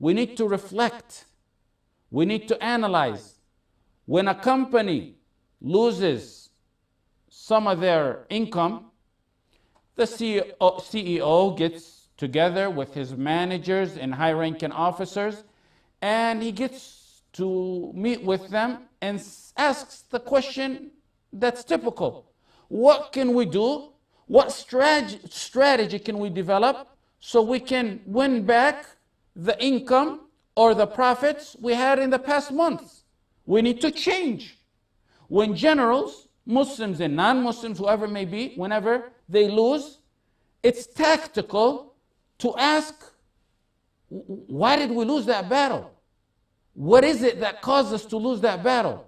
we need to reflect. We need to analyze. When a company loses some of their income, the CEO gets together with his managers and high-ranking officers, and he gets to meet with them and asks the question that's typical. What can we do? What strategy can we develop so we can win back the income or the profits we had in the past months? We need to change. When generals, Muslims and non-Muslims, whoever may be, whenever they lose, it's tactical to ask, why did we lose that battle? What is it that caused us to lose that battle?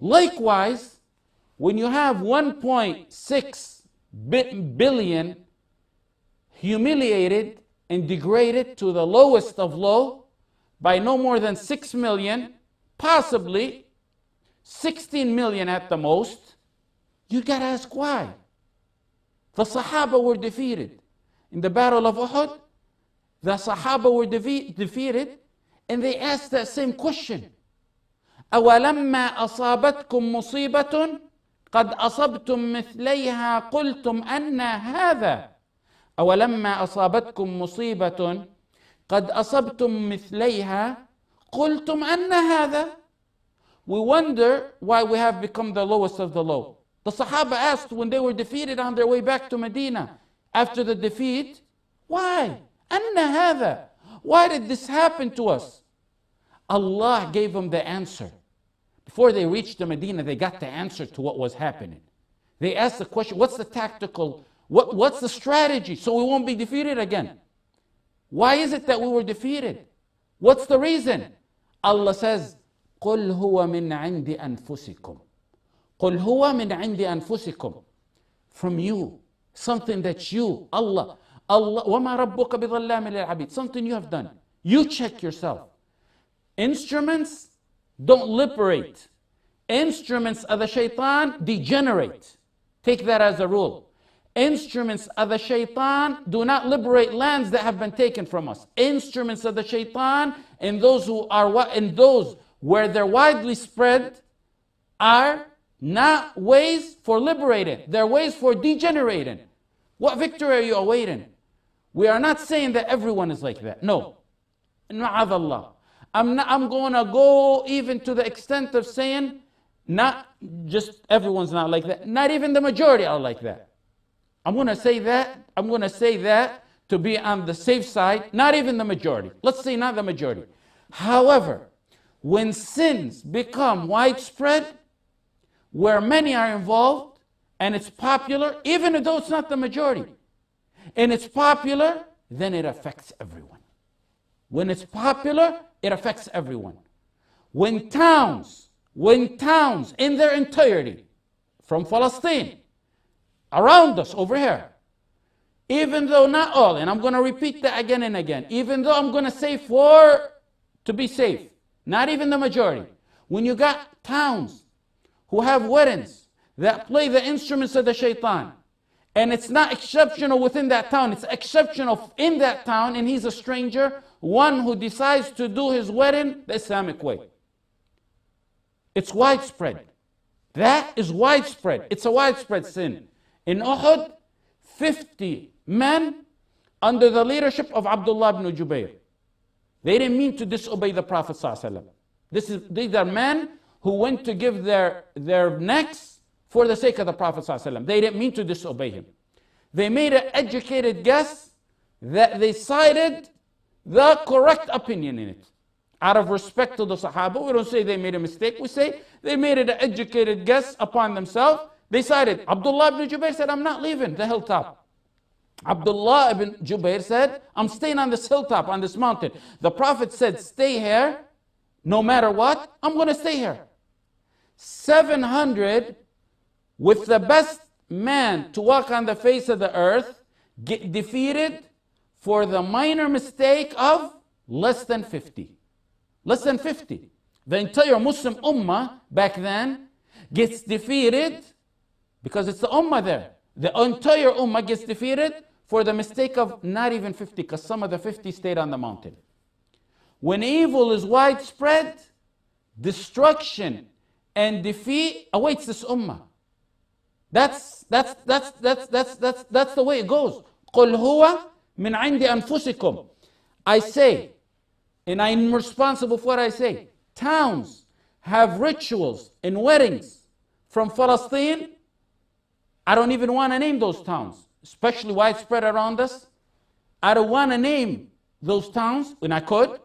Likewise, when you have 1.6 billion humiliated and degraded to the lowest of low by no more than 6 million, possibly 16 million at the most, you gotta ask why. The Sahaba were defeated. In the Battle of Uhud, the Sahaba were defeated, and they asked that same question. أَوَلَمَّا أَصَابَتْكُمْ مُصِيبَةٌ قَدْ أَصَبْتُمْ مِثْلَيْهَا قُلْتُمْ أَنَّ هَذَا أَوَلَمَّا أَصَابَتْكُمْ مُصِيبَةٌ قَدْ أَصَبْتُمْ مِثْلَيْهَا قُلْتُمْ أَنَّ هَذَا. We wonder why we have become the lowest of the low. The Sahaba asked when they were defeated on their way back to Medina, after the defeat, why? أَنَّ هَذَا. Why did this happen to us? Allah gave them the answer. Before they reached the Medina, they got the answer to what was happening. They asked the question, what's the tactical, what's the strategy so we won't be defeated again? Why is it that we were defeated? What's the reason? Allah says, قُلْ هُوَ مِنْ عِنْدِ أَنفُسِكُمْ. قُلْ هُوَ مِنْ عِنْدِ أَنفُسِكُمْ. From you, something that you, Allah, وَمَا رَبُّكَ بِظَلَّامٍ لِلْعَبِيدِ. Something you have done. You check yourself. Instruments don't liberate. Instruments of the shaitan degenerate. Take that as a rule. Instruments of the shaitan do not liberate lands that have been taken from us. Instruments of the shaitan and those where they're widely spread are not ways for liberating. They're ways for degenerating. What victory are you awaiting? We are not saying that everyone is like that. No. Ma'adallah. I'm going to go even to the extent of saying not just everyone's not like that. Not even the majority are like that. I'm going to say that to be on the safe side. Not even the majority. Let's say not the majority. However, when sins become widespread, where many are involved, and it's popular, even though it's not the majority, and it's popular, then it affects everyone. When it's popular, it affects everyone. When towns in their entirety, from Palestine, around us over here, even though not all, and I'm going to repeat that again and again, even though I'm going to say to be safe, not even the majority, when you got towns who have weddings that play the instruments of the shaitan, and it's not exceptional within that town, it's exceptional in that town, and he's a stranger, one who decides to do his wedding the Islamic way. It's widespread. That is widespread. It's a widespread sin. In Uhud, 50 men under the leadership of Abdullah ibn Jubayr. They didn't mean to disobey the Prophet ﷺ. These are men who went to give their necks for the sake of the Prophet ﷺ. They didn't mean to disobey him. They made an educated guess that they cited the correct opinion in it. Out of respect to the Sahaba, we don't say they made a mistake. We say they made an educated guess upon themselves. They cited, Abdullah ibn Jubayr said, I'm not leaving the hilltop. Abdullah ibn Jubayr said, I'm staying on this hilltop, on this mountain. The Prophet said, stay here, no matter what, I'm going to stay here. 700 with the best man to walk on the face of the earth get defeated for the minor mistake of less than 50. Less than 50. The entire Muslim Ummah back then gets defeated because it's the Ummah there. The entire Ummah gets defeated for the mistake of not even 50, because some of the 50 stayed on the mountain. When evil is widespread, destruction and defeat awaits this ummah. That's the way it goes. قُلْ هُوَ مِنْ عِنْدِ أَنفُسِكُمْ. I say, and I'm responsible for what I say, towns have rituals and weddings from Palestine. I don't even want to name those towns, especially widespread around us. I don't want to name those towns, and I could.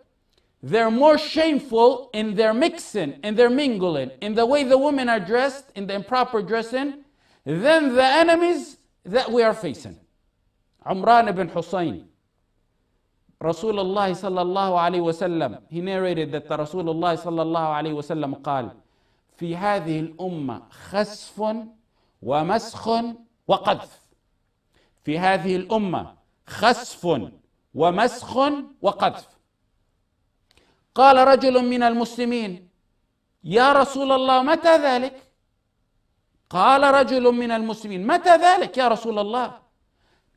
They're more shameful in their mixing and their mingling, in the way the women are dressed, in the improper dressing, than the enemies that we are facing. Umran ibn Husayn, Rasulullah sallallahu alayhi wa sallam, he narrated that the Rasulullah sallallahu alayhi wa sallam قال في هذه الأمة خسف ومسخ وقذف. في هذه الأمة خسف ومسخ وقذف. قال رجل من المسلمين يا رسول الله متى ذلك؟ قال رجل من المسلمين متى ذلك يا رسول الله؟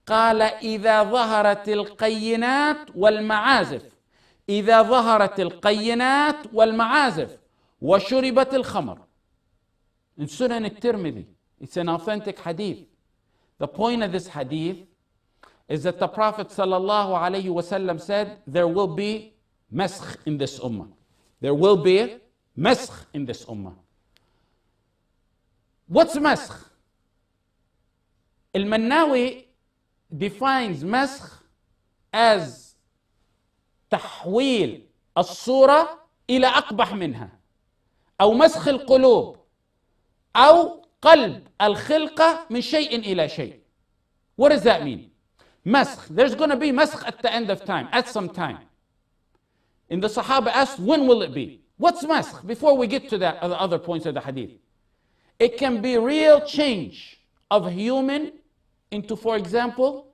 قال إذا ظهرت القينات والمعازف. إذا ظهرت القينات والمعازف وشربت الخمر. In Sunan al-Tirmidhi, it's an authentic hadith. The point of this hadith is that the Prophet sallallahu alayhi wasallam said there will be maskh in this ummah. There will be maskh in this ummah. What's maskh? Al-Mannawi defines maskh as تحويل الصورة إلى أقبح منها أو مسخ القلوب أو قلب الخلقة من شيء إلى شيء. What does that mean? Maskh. There's going to be maskh at the end of time, at some time. And the Sahaba asked, when will it be? What's maskh? Before we get to that, the other points of the hadith. It can be real change of human into, for example,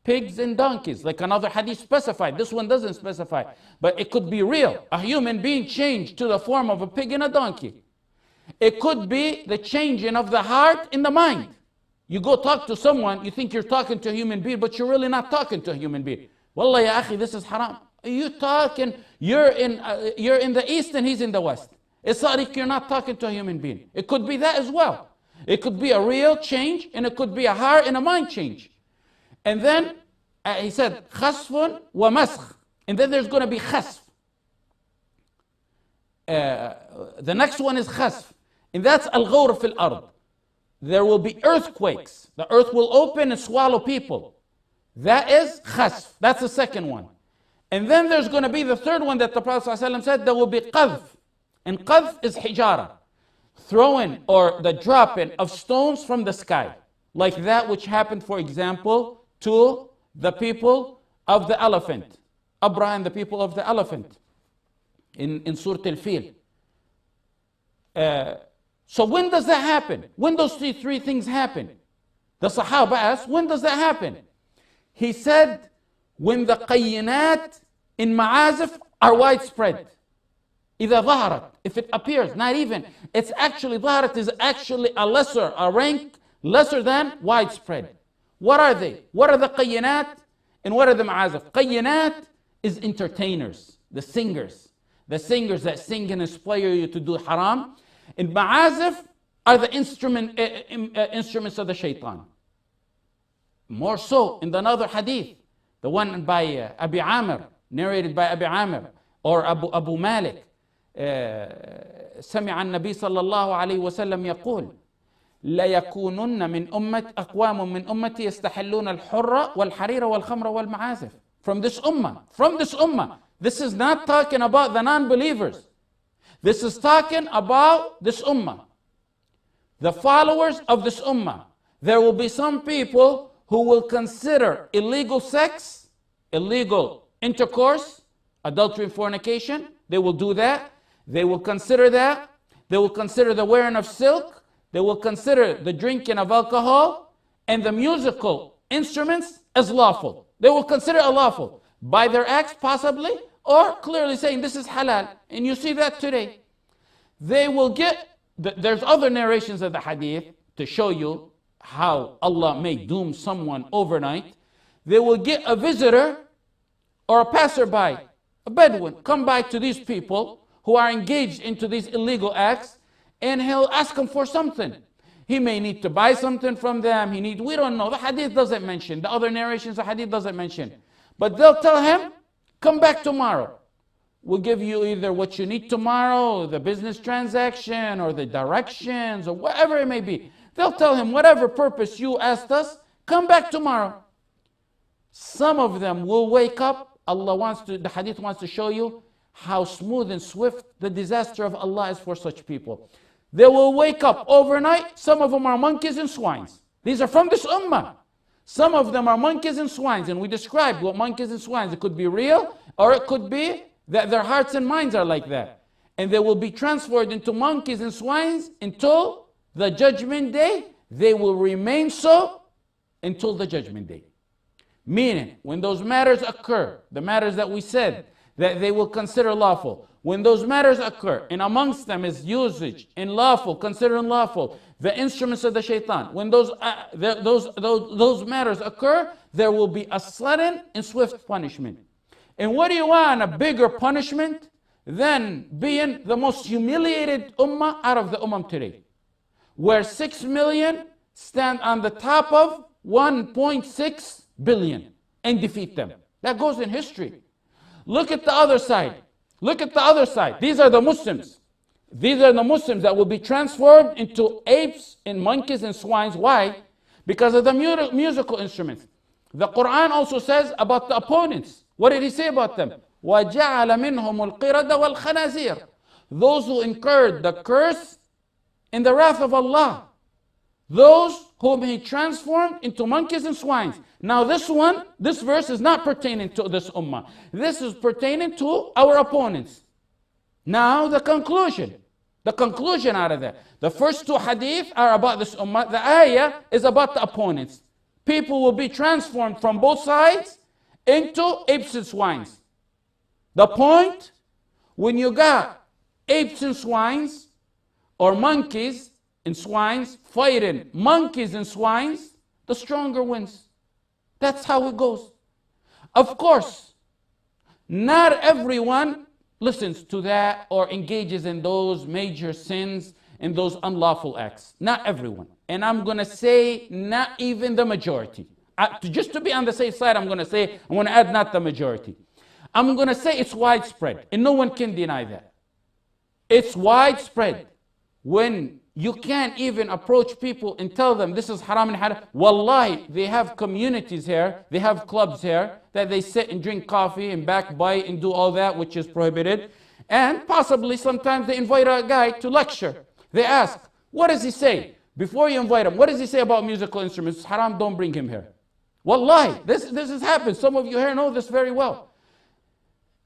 pigs and donkeys, like another hadith specified. This one doesn't specify, but it could be real. A human being changed to the form of a pig and a donkey. It could be the changing of the heart in the mind. You go talk to someone, you think you're talking to a human being, but you're really not talking to a human being. Wallah ya akhi, this is haram. You talking, you're in the east and he's in the west. It's like you're not talking to a human being. It could be that as well. It could be a real change, and it could be a heart and a mind change. And then he said, khasfun wa maskh. And then there's going to be khasf. The next one is khasf. And that's al-ghawr fil ard. There will be earthquakes. The earth will open and swallow people. That is khasf. That's the second one. And then there's going to be the third one that the Prophet ﷺ said, there will be qadhf. And qadhf is hijara. Throwing or the dropping of stones from the sky. Like that which happened, for example, to the people of the elephant. Abraham and the people of the elephant. In Surah Al-Fil. So when does that happen? When those three things happen? The Sahaba asked, when does that happen? He said, when the qayyinat in ma'azif are widespread. إذا ظهرت, if it appears, not even, it's actually, ظهرت is actually a rank lesser than widespread. What are they? What are the qayyinat and what are the ma'azif? Qayyinat is entertainers, the singers that sing and inspire you to do haram. And ma'azif are the instruments of the shaitan. More so in another hadith, the one by Abi Amir, narrated by Abi Amir or Abu Malik. سمع النبي صلى الله عليه وسلم يقول لا يكونن من أمة أقوام من أمتي يستحلون الحر والحرير والخمر والمعازف. From this ummah. This is not talking about the non-believers. This is talking about this ummah. The followers of this ummah. There will be some people who will consider illegal sex, illegal intercourse, adultery and fornication. They will do that. They will consider that. They will consider the wearing of silk. They will consider the drinking of alcohol and the musical instruments as lawful. They will consider it lawful by their acts possibly, or clearly saying this is halal. And you see that today. They will get, there's other narrations of the hadith to show you how Allah may doom someone overnight. They will get a visitor or a passerby a Bedouin, come back to these people who are engaged into these illegal acts, and he'll ask them for something. He may need to buy something from them. We don't know. The hadith doesn't mention. The other narrations, the hadith doesn't mention. But they'll tell him, come back tomorrow. We'll give you either what you need tomorrow, the business transaction, or the directions, or whatever it may be. They'll tell him, whatever purpose you asked us, come back tomorrow. Some of them will wake up. The hadith wants to show you how smooth and swift the disaster of Allah is for such people. They will wake up overnight. Some of them are monkeys and swines. These are from this ummah. Some of them are monkeys and swines, and we described what monkeys and swines. It could be real, or it could be that their hearts and minds are like that. And they will be transferred into monkeys and swines until the judgment day. They will remain so until the judgment day. Meaning, when those matters occur, the matters that we said, that they will consider lawful. When those matters occur, and amongst them is usage in lawful, considered lawful, the instruments of the shaitan. When those matters occur, there will be a sudden and swift punishment. And what do you want? A bigger punishment than being the most humiliated ummah out of the ummah today, where 6 million stand on the top of 1.6 billion and defeat them. That goes in history. Look at the other side. Look at the other side. These are the Muslims. These are the Muslims that will be transformed into apes and monkeys and swines. Why? Because of the musical instruments. The Quran also says about the opponents. What did he say about them? وَجَعَلَ مِنْهُمُ الْقِرَدَ وَالْخَنَازِيرَ. Those who incurred the curse and the wrath of Allah. Those whom he transformed into monkeys and swines. Now this verse is not pertaining to this ummah. This is pertaining to our opponents. Now the conclusion out of that. The first two hadith are about this ummah. The ayah is about the opponents. People will be transformed from both sides into apes and swines. The point, when you got apes and swines, or monkeys and swines fighting monkeys and swines, the stronger wins. That's how it goes. Of course, not everyone listens to that or engages in those major sins and those unlawful acts. Not everyone. And I'm going to say not even the majority. Just to be on the safe side, I'm going to add not the majority. I'm going to say it's widespread, and no one can deny that. It's widespread. When you can't even approach people and tell them this is haram and halal. Wallahi, they have communities here, they have clubs here, that they sit and drink coffee and backbite and do all that which is prohibited. And possibly sometimes they invite a guy to lecture. They ask, what does he say? Before you invite him, what does he say about musical instruments? It's haram, don't bring him here. Wallahi, this has happened. Some of you here know this very well.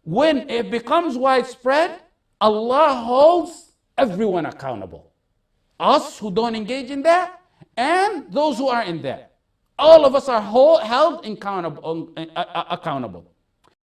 When it becomes widespread, Allah holds everyone accountable. Us who don't engage in that, and those who are in that. All of us are held accountable.